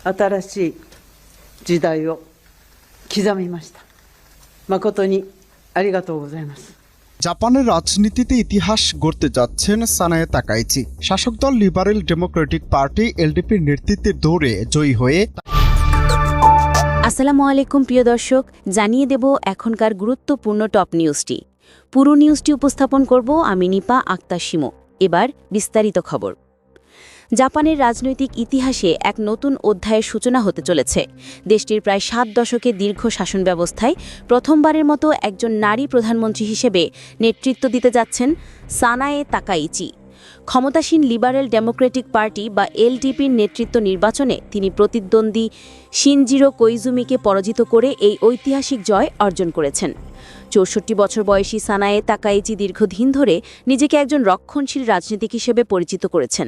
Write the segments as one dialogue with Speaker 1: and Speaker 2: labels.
Speaker 1: 新しい時代を刻みました。誠にありがとうございます。
Speaker 2: জাপানের রাজনীতিতে ইতিহাস গড়তে যাচ্ছেন সানায়ে তাকাইচি। শাসক দল লিবারেল ডেমোক্রেটিক পার্টি এলডিপির নেতৃত্বে দৌড়ে জয়ী হয়ে।
Speaker 3: আসসালামু আলাইকুম প্রিয় দর্শক, জানিয়ে দেব এখনকার গুরুত্বপূর্ণ টপ নিউজটি। পুরো নিউজটি উপস্থাপন করব আমি নিপা আক্তার শিমু। এবার বিস্তারিত খবর। জাপানের রাজনৈতিক ইতিহাসে এক নতুন অধ্যায়ের সূচনা হতে চলেছে। দেশটির প্রায় ৭ দশকের দীর্ঘ শাসন ব্যবস্থায় প্রথমবারের মতো একজন নারী প্রধানমন্ত্রী হিসেবে নেতৃত্ব দিতে যাচ্ছেন সানায়ে তাকাইচি। ক্ষমতাসীন লিবারেল ডেমোক্রেটিক পার্টি বা এলডিপির নেতৃত্ব নির্বাচনে তিনি প্রতিদ্বন্দ্বী শিনজিরো কোইজুমিকে পরাজিত করে এই ঐতিহাসিক জয় অর্জন করেছেন। ৬৪ বছর বয়সী সানায়ে তাকাইচি দীর্ঘদিন ধরে নিজেকে একজন রক্ষণশীল রাজনীতিক হিসেবে পরিচিত করেছেন।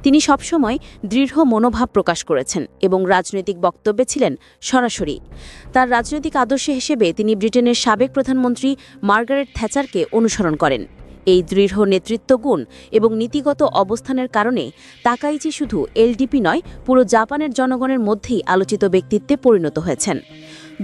Speaker 3: তিনি সবসময় দৃঢ় মনোভাব প্রকাশ করেছেন এবং রাজনৈতিক বক্তব্যে ছিলেন সরাসরি। তার রাজনৈতিক আদর্শ হিসেবে তিনি ব্রিটেনের সাবেক প্রধানমন্ত্রী মার্গারেট থ্যাচারকে অনুসরণ করেন। এই দৃঢ় নেতৃত্ব গুণ এবং নীতিগত অবস্থানের কারণে তাকাইচি শুধু এলডিপি নয়, পুরো জাপানের জনগণের মধ্যেই আলোচিত ব্যক্তিত্বে পরিণত হয়েছেন।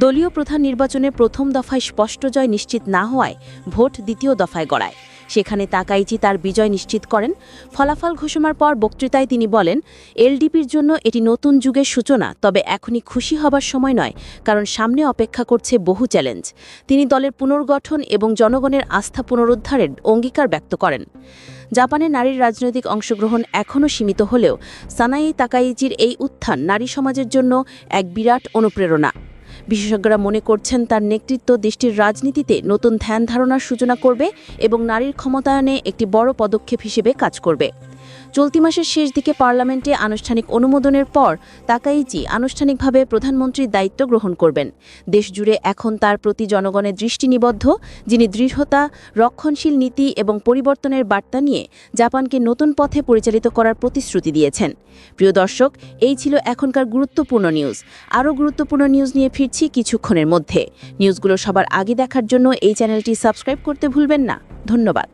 Speaker 3: দলীয় প্রধান নির্বাচনে প্রথম দফায় স্পষ্ট জয় নিশ্চিত না হওয়ায় ভোট দ্বিতীয় দফায় গড়ায়। সেখানে তাকাইচি তার বিজয় নিশ্চিত করেন। ফলাফল ঘোষণার পর বক্তৃতায় তিনি বলেন, এলডিপির জন্য এটি নতুন যুগের সূচনা, তবে এখনই খুশি হবার সময় নয়, কারণ সামনে অপেক্ষা করছে বহু চ্যালেঞ্জ। তিনি দলের পুনর্গঠন এবং জনগণের আস্থা পুনরুদ্ধারের অঙ্গীকার ব্যক্ত করেন। জাপানের নারীর রাজনৈতিক অংশগ্রহণ এখনও সীমিত হলেও সানায়ে তাকাইচির এই উত্থান নারী সমাজের জন্য এক বিরাট অনুপ্রেরণা। বিশেষজ্ঞরা মনে করছেন তার নেতৃত্ব দেশটির রাজনীতিতে নতুন ধ্যান ধারণার সূচনা করবে এবং নারীর ক্ষমতায়নে একটি বড় পদক্ষেপ হিসেবে কাজ করবে। চলতি মাসের শেষ দিকে পার্লামেন্টে আনুষ্ঠানিক অনুমোদনের পর তাকাইচি আনুষ্ঠানিকভাবে প্রধানমন্ত্রীর দায়িত্ব গ্রহণ করবেন। দেশজুড়ে এখন তার প্রতি জনগণের দৃষ্টি নিবদ্ধ, যিনি দৃঢ়তা, রক্ষণশীল নীতি এবং পরিবর্তনের বার্তা নিয়ে জাপানকে নতুন পথে পরিচালিত করার প্রতিশ্রুতি দিয়েছেন। প্রিয় দর্শক, এই ছিল এখনকার গুরুত্বপূর্ণ নিউজ। আরও গুরুত্বপূর্ণ নিউজ নিয়ে ফিরছি কিছুক্ষণের মধ্যে। নিউজগুলো সবার আগে দেখার জন্য এই চ্যানেলটি সাবস্ক্রাইব করতে ভুলবেন না। ধন্যবাদ।